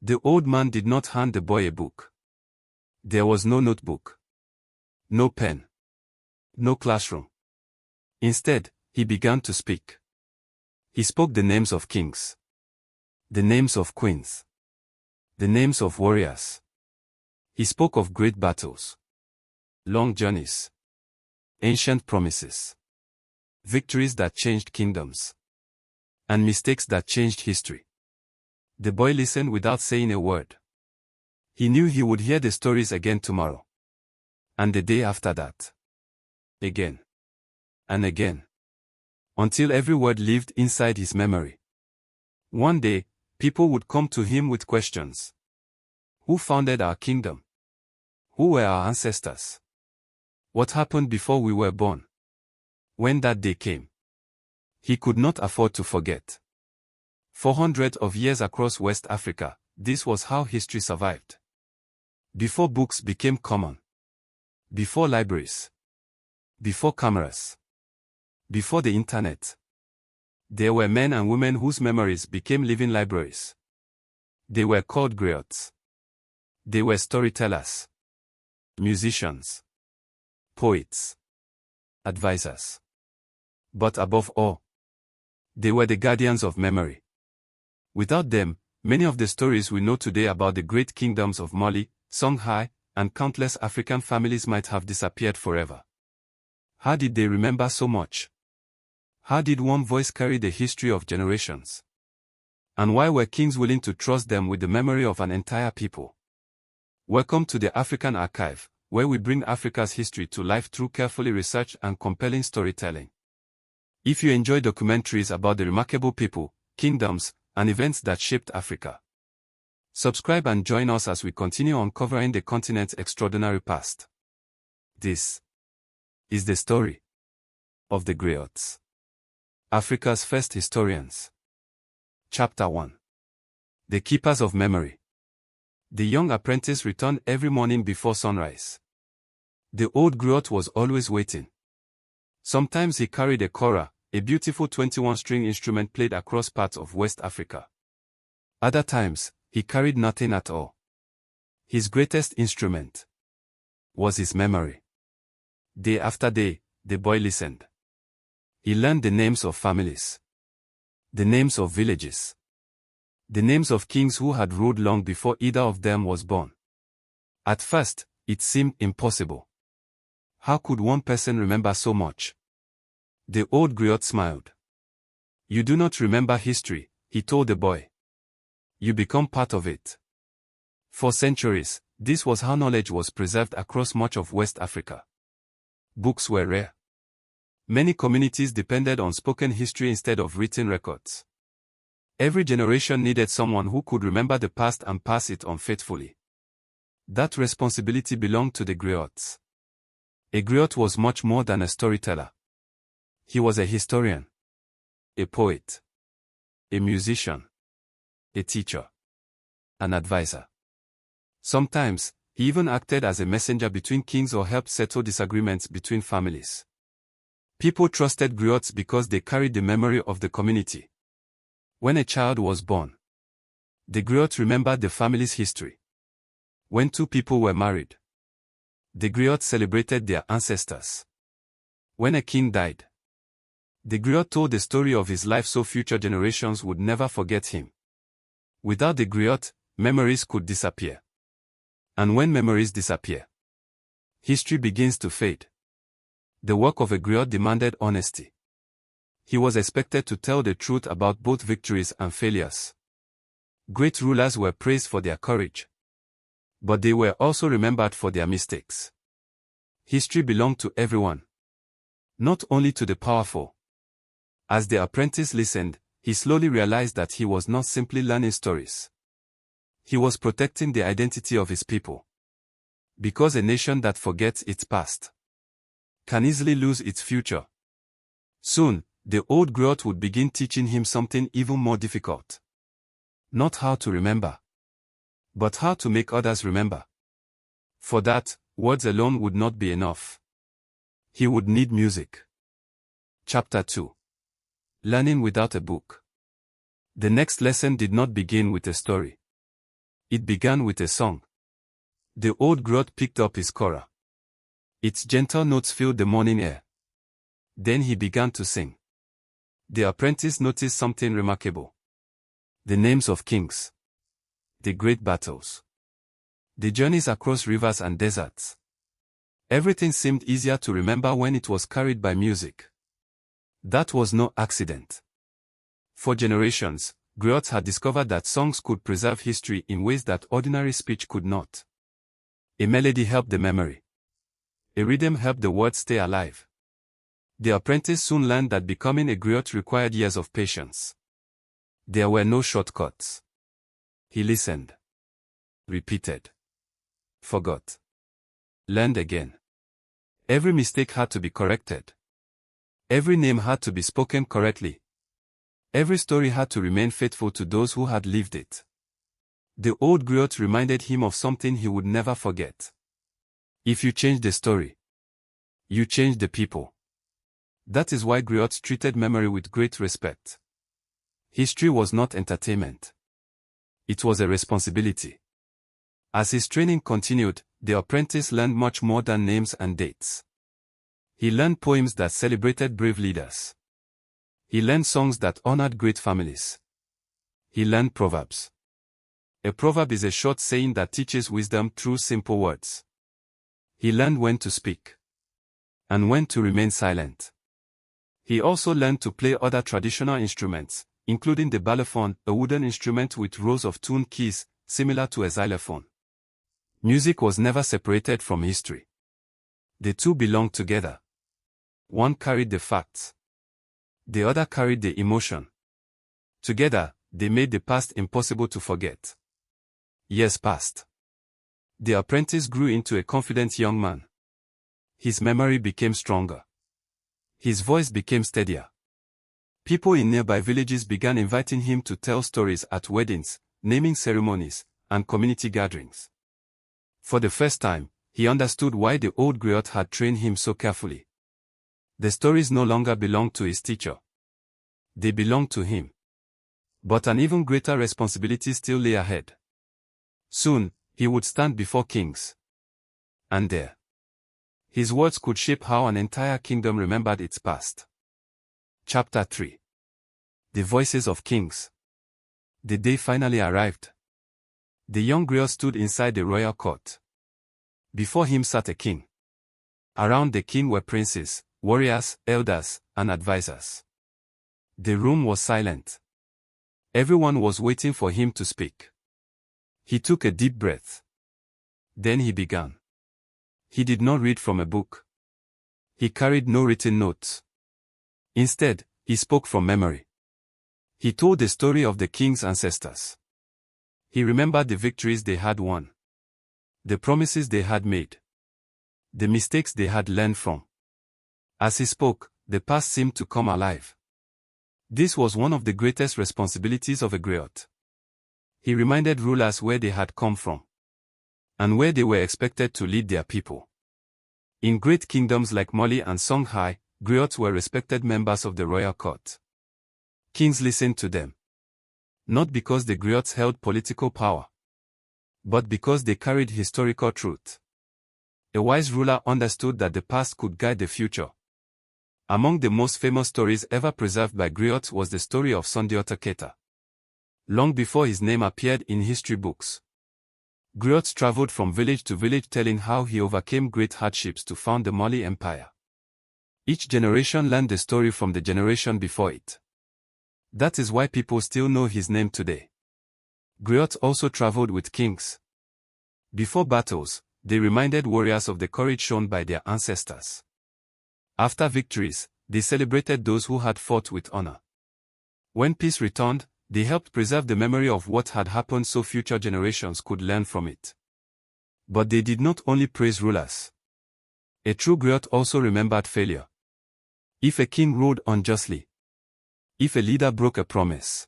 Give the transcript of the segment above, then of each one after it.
The old man did not hand the boy a book. There was no notebook, no pen, no classroom. Instead, he began to speak. He spoke the names of kings, the names of queens, the names of warriors. He spoke of great battles, long journeys, ancient promises, victories that changed kingdoms, and mistakes that changed history. The boy listened without saying a word. He knew he would hear the stories again tomorrow. And the day after that. Again. And again. Until every word lived inside his memory. One day, people would come to him with questions. Who founded our kingdom? Who were our ancestors? What happened before we were born? When that day came, he could not afford to forget. 400 of years across West Africa, this was how history survived. Before books became common. Before libraries. Before cameras. Before the internet. There were men and women whose memories became living libraries. They were called griots. They were storytellers, musicians, poets, advisors. But above all, they were the guardians of memory. Without them, many of the stories we know today about the great kingdoms of Mali, Songhai, and countless African families might have disappeared forever. How did they remember so much? How did one voice carry the history of generations? And why were kings willing to trust them with the memory of an entire people? Welcome to the African Archive, where we bring Africa's history to life through carefully researched and compelling storytelling. If you enjoy documentaries about the remarkable people, kingdoms, and events that shaped Africa, subscribe and join us as we continue uncovering the continent's extraordinary past. This is the story of the Griots, Africa's first historians. Chapter 1. The Keepers of Memory. The young apprentice returned every morning before sunrise. The old griot was always waiting. Sometimes he carried a kora, a beautiful 21-string instrument played across parts of West Africa. Other times, he carried nothing at all. His greatest instrument was his memory. Day after day, the boy listened. He learned the names of families, the names of villages, the names of kings who had ruled long before either of them was born. At first, it seemed impossible. How could one person remember so much? The old griot smiled. You do not remember history, he told the boy. You become part of it. For centuries, this was how knowledge was preserved across much of West Africa. Books were rare. Many communities depended on spoken history instead of written records. Every generation needed someone who could remember the past and pass it on faithfully. That responsibility belonged to the griots. A griot was much more than a storyteller. He was a historian, a poet, a musician, a teacher, an advisor. Sometimes, he even acted as a messenger between kings or helped settle disagreements between families. People trusted griots because they carried the memory of the community. When a child was born, the griot remembered the family's history. When two people were married, the griot celebrated their ancestors. When a king died, the griot told the story of his life so future generations would never forget him. Without the griot, memories could disappear. And when memories disappear, history begins to fade. The work of a griot demanded honesty. He was expected to tell the truth about both victories and failures. Great rulers were praised for their courage. But they were also remembered for their mistakes. History belonged to everyone, not only to the powerful. As the apprentice listened, he slowly realized that he was not simply learning stories. He was protecting the identity of his people. Because a nation that forgets its past can easily lose its future. Soon, the old griot would begin teaching him something even more difficult. Not how to remember, but how to make others remember. For that, words alone would not be enough. He would need music. Chapter 2. Learning without a book. The next lesson did not begin with a story. It began with a song. The old griot picked up his kora. Its gentle notes filled the morning air. Then he began to sing. The apprentice noticed something remarkable. The names of kings. The great battles. The journeys across rivers and deserts. Everything seemed easier to remember when it was carried by music. That was no accident. For generations, griots had discovered that songs could preserve history in ways that ordinary speech could not. A melody helped the memory. A rhythm helped the words stay alive. The apprentice soon learned that becoming a griot required years of patience. There were no shortcuts. He listened. Repeated. Forgot. Learned again. Every mistake had to be corrected. Every name had to be spoken correctly. Every story had to remain faithful to those who had lived it. The old griot reminded him of something he would never forget. If you change the story, you change the people. That is why griots treated memory with great respect. History was not entertainment. It was a responsibility. As his training continued, the apprentice learned much more than names and dates. He learned poems that celebrated brave leaders. He learned songs that honored great families. He learned proverbs. A proverb is a short saying that teaches wisdom through simple words. He learned when to speak and when to remain silent. He also learned to play other traditional instruments, including the balafon, a wooden instrument with rows of tuned keys, similar to a xylophone. Music was never separated from history. The two belonged together. One carried the facts. The other carried the emotion. Together, they made the past impossible to forget. Years passed. The apprentice grew into a confident young man. His memory became stronger. His voice became steadier. People in nearby villages began inviting him to tell stories at weddings, naming ceremonies, and community gatherings. For the first time, he understood why the old griot had trained him so carefully. The stories no longer belonged to his teacher. They belonged to him. But an even greater responsibility still lay ahead. Soon, he would stand before kings. And there, his words could shape how an entire kingdom remembered its past. Chapter 3. The Voices of Kings. The day finally arrived. The young griot stood inside the royal court. Before him sat a king. Around the king were princes, warriors, elders, and advisors. The room was silent. Everyone was waiting for him to speak. He took a deep breath. Then he began. He did not read from a book. He carried no written notes. Instead, he spoke from memory. He told the story of the king's ancestors. He remembered the victories they had won, the promises they had made, the mistakes they had learned from. As he spoke, the past seemed to come alive. This was one of the greatest responsibilities of a griot. He reminded rulers where they had come from and where they were expected to lead their people. In great kingdoms like Mali and Songhai, griots were respected members of the royal court. Kings listened to them. Not because the griots held political power, but because they carried historical truth. A wise ruler understood that the past could guide the future. Among the most famous stories ever preserved by griots was the story of Sundiata Keita. Long before his name appeared in history books, griots traveled from village to village telling how he overcame great hardships to found the Songhai Empire. Each generation learned the story from the generation before it. That is why people still know his name today. Griots also traveled with kings. Before battles, they reminded warriors of the courage shown by their ancestors. After victories, they celebrated those who had fought with honor. When peace returned, they helped preserve the memory of what had happened so future generations could learn from it. But they did not only praise rulers. A true griot also remembered failure. If a king ruled unjustly, if a leader broke a promise,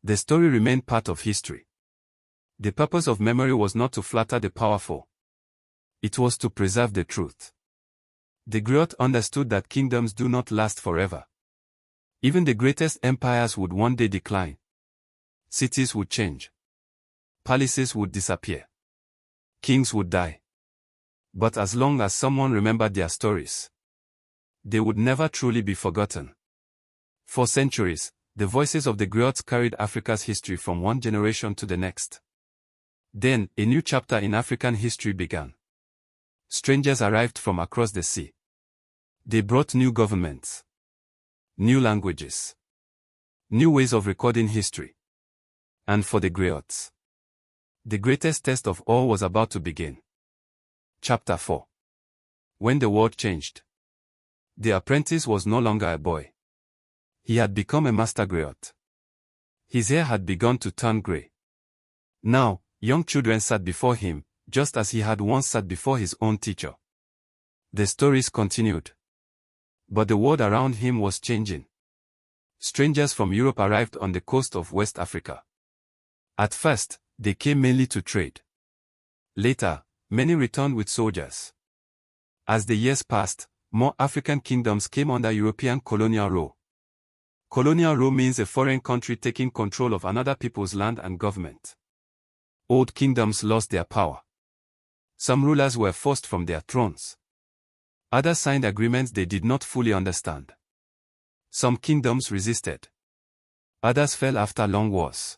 the story remained part of history. The purpose of memory was not to flatter the powerful. It was to preserve the truth. The griot understood that kingdoms do not last forever. Even the greatest empires would one day decline. Cities would change. Palaces would disappear. Kings would die. But as long as someone remembered their stories, they would never truly be forgotten. For centuries, the voices of the griots carried Africa's history from one generation to the next. Then, a new chapter in African history began. Strangers arrived from across the sea. They brought new governments, new languages, new ways of recording history. And for the griots, the greatest test of all was about to begin. Chapter 4. When the world changed. The apprentice was no longer a boy. He had become a master griot. His hair had begun to turn grey. Now, young children sat before him, just as he had once sat before his own teacher. The stories continued. But the world around him was changing. Strangers from Europe arrived on the coast of West Africa. At first, they came mainly to trade. Later, many returned with soldiers. As the years passed, more African kingdoms came under European colonial rule. Colonial rule means a foreign country taking control of another people's land and government. Old kingdoms lost their power. Some rulers were forced from their thrones. Others signed agreements they did not fully understand. Some kingdoms resisted. Others fell after long wars.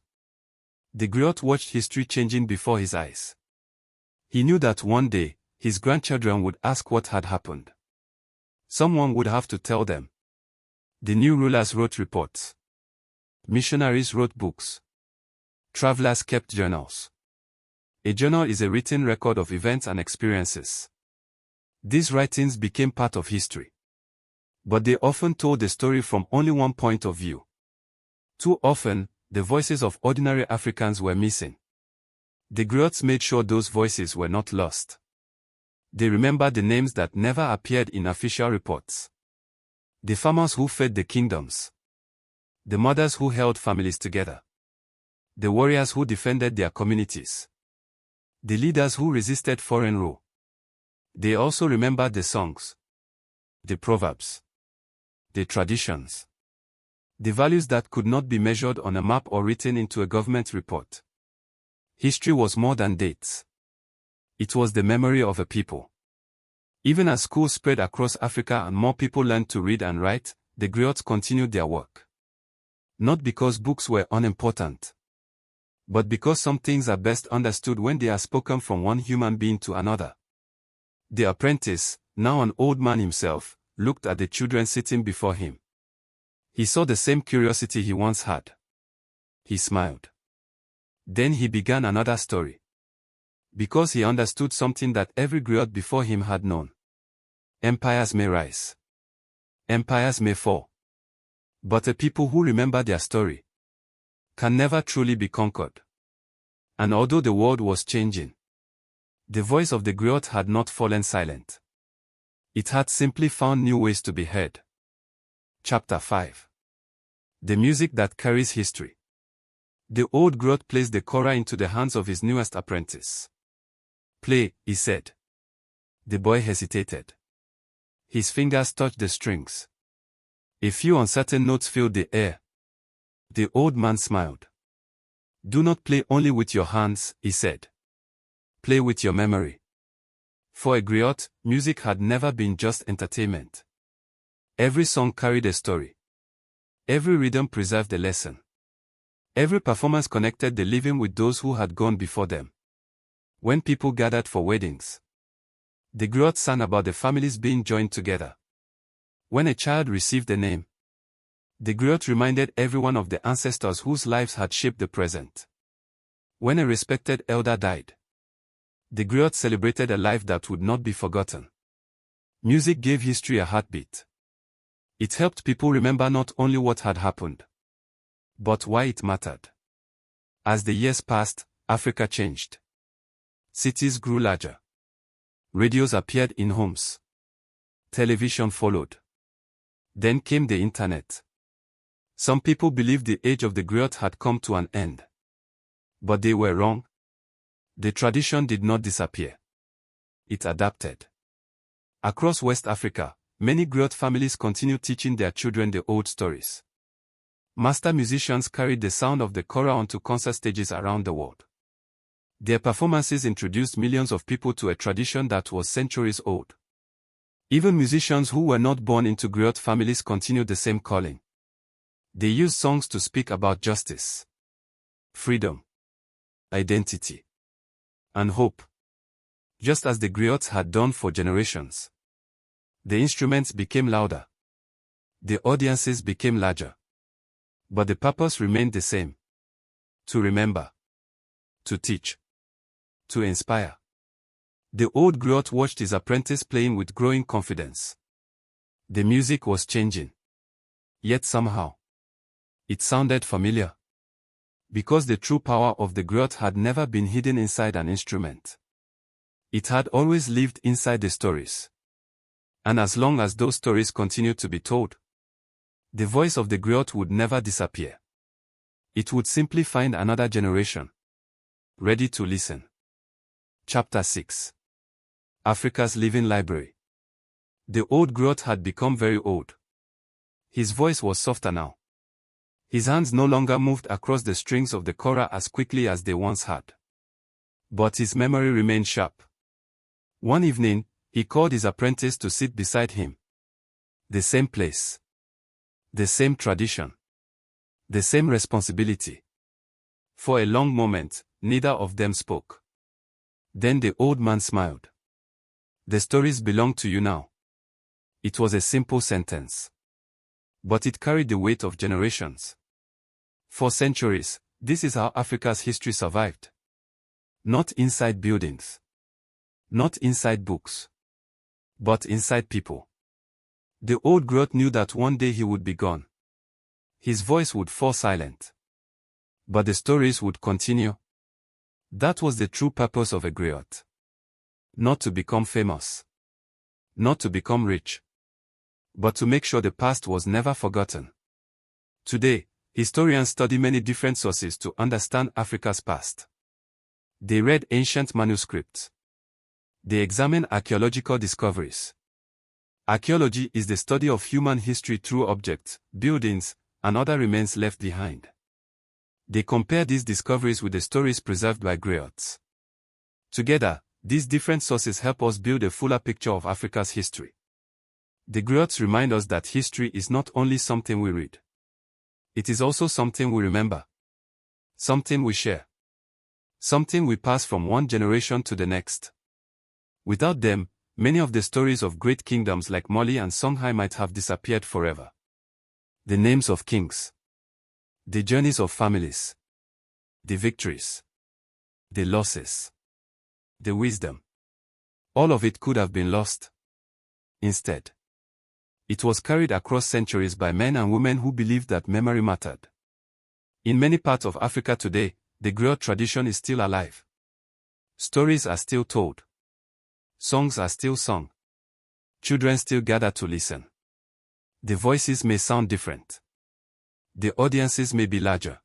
The griot watched history changing before his eyes. He knew that one day, his grandchildren would ask what had happened. Someone would have to tell them. The new rulers wrote reports. Missionaries wrote books. Travelers kept journals. A journal is a written record of events and experiences. These writings became part of history. But they often told the story from only one point of view. Too often, the voices of ordinary Africans were missing. The griots made sure those voices were not lost. They remembered the names that never appeared in official reports. The farmers who fed the kingdoms. The mothers who held families together. The warriors who defended their communities. The leaders who resisted foreign rule. They also remembered the songs, the proverbs, the traditions, the values that could not be measured on a map or written into a government report. History was more than dates. It was the memory of a people. Even as schools spread across Africa and more people learned to read and write, the griots continued their work. Not because books were unimportant, but because some things are best understood when they are spoken from one human being to another. The apprentice, now an old man himself, looked at the children sitting before him. He saw the same curiosity he once had. He smiled. Then he began another story. Because he understood something that every griot before him had known. Empires may rise. Empires may fall. But a people who remember their story can never truly be conquered. And although the world was changing, the voice of the griot had not fallen silent. It had simply found new ways to be heard. Chapter 5. The music that carries history. The old griot placed the kora into the hands of his newest apprentice. "Play," he said. The boy hesitated. His fingers touched the strings. A few uncertain notes filled the air. The old man smiled. "Do not play only with your hands," he said. "Play with your memory." For a griot, music had never been just entertainment. Every song carried a story. Every rhythm preserved a lesson. Every performance connected the living with those who had gone before them. When people gathered for weddings, the griots sang about the families being joined together. When a child received a name, the griot reminded everyone of the ancestors whose lives had shaped the present. When a respected elder died, the griot celebrated a life that would not be forgotten. Music gave history a heartbeat. It helped people remember not only what had happened, but why it mattered. As the years passed, Africa changed. Cities grew larger. Radios appeared in homes. Television followed. Then came the internet. Some people believed the age of the griot had come to an end. But they were wrong. The tradition did not disappear. It adapted. Across West Africa, many griot families continued teaching their children the old stories. Master musicians carried the sound of the kora onto concert stages around the world. Their performances introduced millions of people to a tradition that was centuries old. Even musicians who were not born into griot families continued the same calling. They used songs to speak about justice, freedom, identity, and hope, just as the griots had done for generations. The instruments became louder. The audiences became larger. But the purpose remained the same: to remember, to teach, to inspire. The old griot watched his apprentice playing with growing confidence. The music was changing. Yet somehow, it sounded familiar. Because the true power of the griot had never been hidden inside an instrument. It had always lived inside the stories. And as long as those stories continued to be told, the voice of the griot would never disappear. It would simply find another generation ready to listen. Chapter 6. Africa's Living Library. The old griot had become very old. His voice was softer now. His hands no longer moved across the strings of the kora as quickly as they once had. But his memory remained sharp. One evening, he called his apprentice to sit beside him. The same place. The same tradition. The same responsibility. For a long moment, neither of them spoke. Then the old man smiled. "The stories belong to you now." It was a simple sentence. But it carried the weight of generations. For centuries, this is how Africa's history survived. Not inside buildings. Not inside books. But inside people. The old griot knew that one day he would be gone. His voice would fall silent. But the stories would continue. That was the true purpose of a griot. Not to become famous. Not to become rich. But to make sure the past was never forgotten. Today, historians study many different sources to understand Africa's past. They read ancient manuscripts. They examine archaeological discoveries. Archaeology is the study of human history through objects, buildings, and other remains left behind. They compare these discoveries with the stories preserved by griots. Together, these different sources help us build a fuller picture of Africa's history. The griots remind us that history is not only something we read. It is also something we remember. Something we share. Something we pass from one generation to the next. Without them, many of the stories of great kingdoms like Mali and Songhai might have disappeared forever. The names of kings. The journeys of families. The victories. The losses. The wisdom. All of it could have been lost. Instead, it was carried across centuries by men and women who believed that memory mattered. In many parts of Africa today, the griot tradition is still alive. Stories are still told. Songs are still sung. Children still gather to listen. The voices may sound different. The audiences may be larger.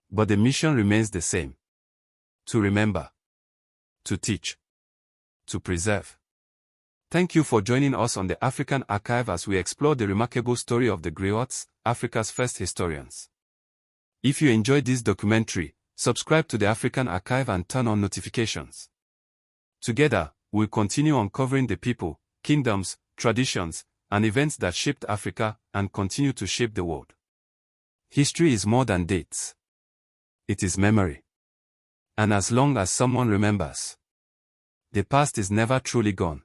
But the mission remains the same. To remember. To teach. To preserve. Thank you for joining us on the African Archive as we explore the remarkable story of the griots, Africa's first historians. If you enjoyed this documentary, subscribe to the African Archive and turn on notifications. Together, we'll continue uncovering the people, kingdoms, traditions, and events that shaped Africa and continue to shape the world. History is more than dates. It is memory. And as long as someone remembers, the past is never truly gone.